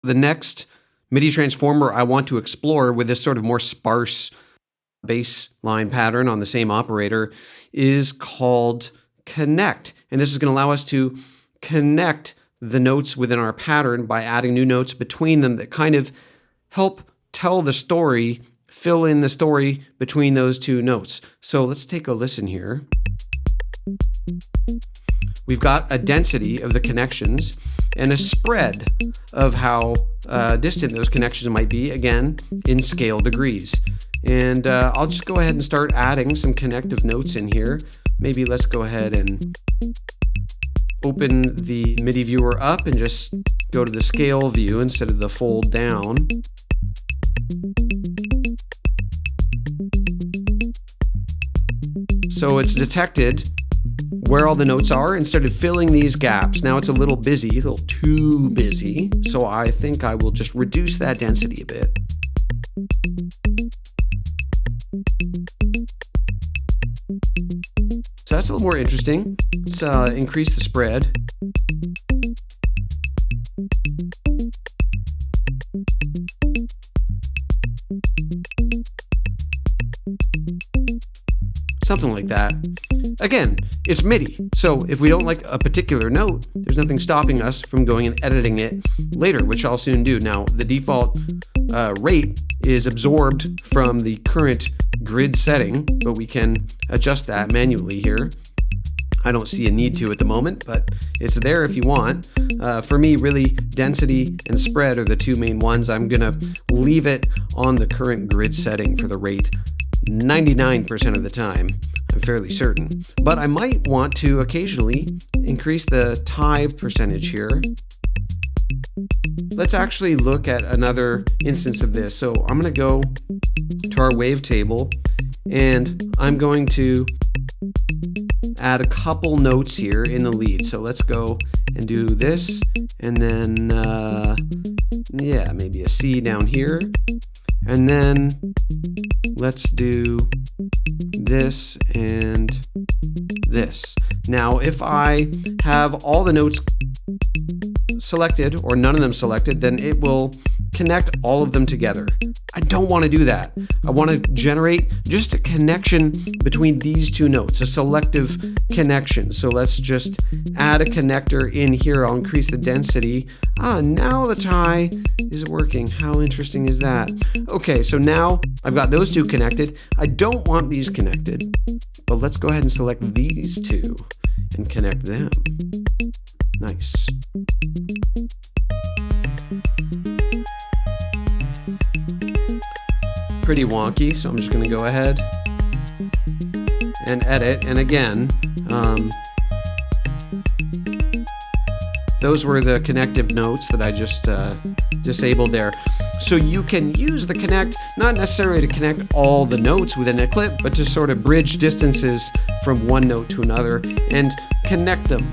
The next MIDI transformer I want to explore with this sort of more sparse bass line pattern on the same operator is called connect. And this is going to allow us to connect the notes within our pattern by adding new notes between them that kind of help tell the story, fill in the story between those two notes. So let's take a listen here. We've got a density of the connections and a spread of how distant those connections might be, again, in scale degrees. And I'll just go ahead and start adding some connective notes in here. Maybe let's go ahead and open the MIDI viewer up and just go to the scale view instead of the fold down. So it's detected where all the notes are and started filling these gaps. Now it's a little busy, a little too busy. So I think I will just reduce that density a bit. So that's a little more interesting. Let's increase the spread. Something like that. Again, it's MIDI, so if we don't like a particular note, there's nothing stopping us from going and editing it later, which I'll soon do. Now, the default rate is absorbed from the current grid setting, but we can adjust that manually here. I don't see a need to at the moment, but it's there if you want. For me, really, density and spread are the two main ones. I'm gonna leave it on the current grid setting for the rate 99% of the time, I'm fairly certain. But I might want to occasionally increase the tie percentage here. Let's actually look at another instance of this. So I'm going to go to our wavetable and I'm going to add a couple notes here in the lead. So let's go and do this and then, yeah, maybe a C down here. And then let's do this and this. Now, if I have all the notes selected or none of them selected, then it will connect all of them together. I don't want to do that. I want to generate just a connection between these two notes, a selective connection. So let's just add a connector in here. I'll increase the density. Now the tie is working. How interesting is that? Okay, so now I've got those two connected. I don't want these connected, but let's go ahead and select these two and connect them. Nice. Pretty wonky, so I'm just going to go ahead and edit. And again, those were the connective notes that I just disabled there. So you can use the connect, not necessarily to connect all the notes within a clip, but to sort of bridge distances from one note to another and connect them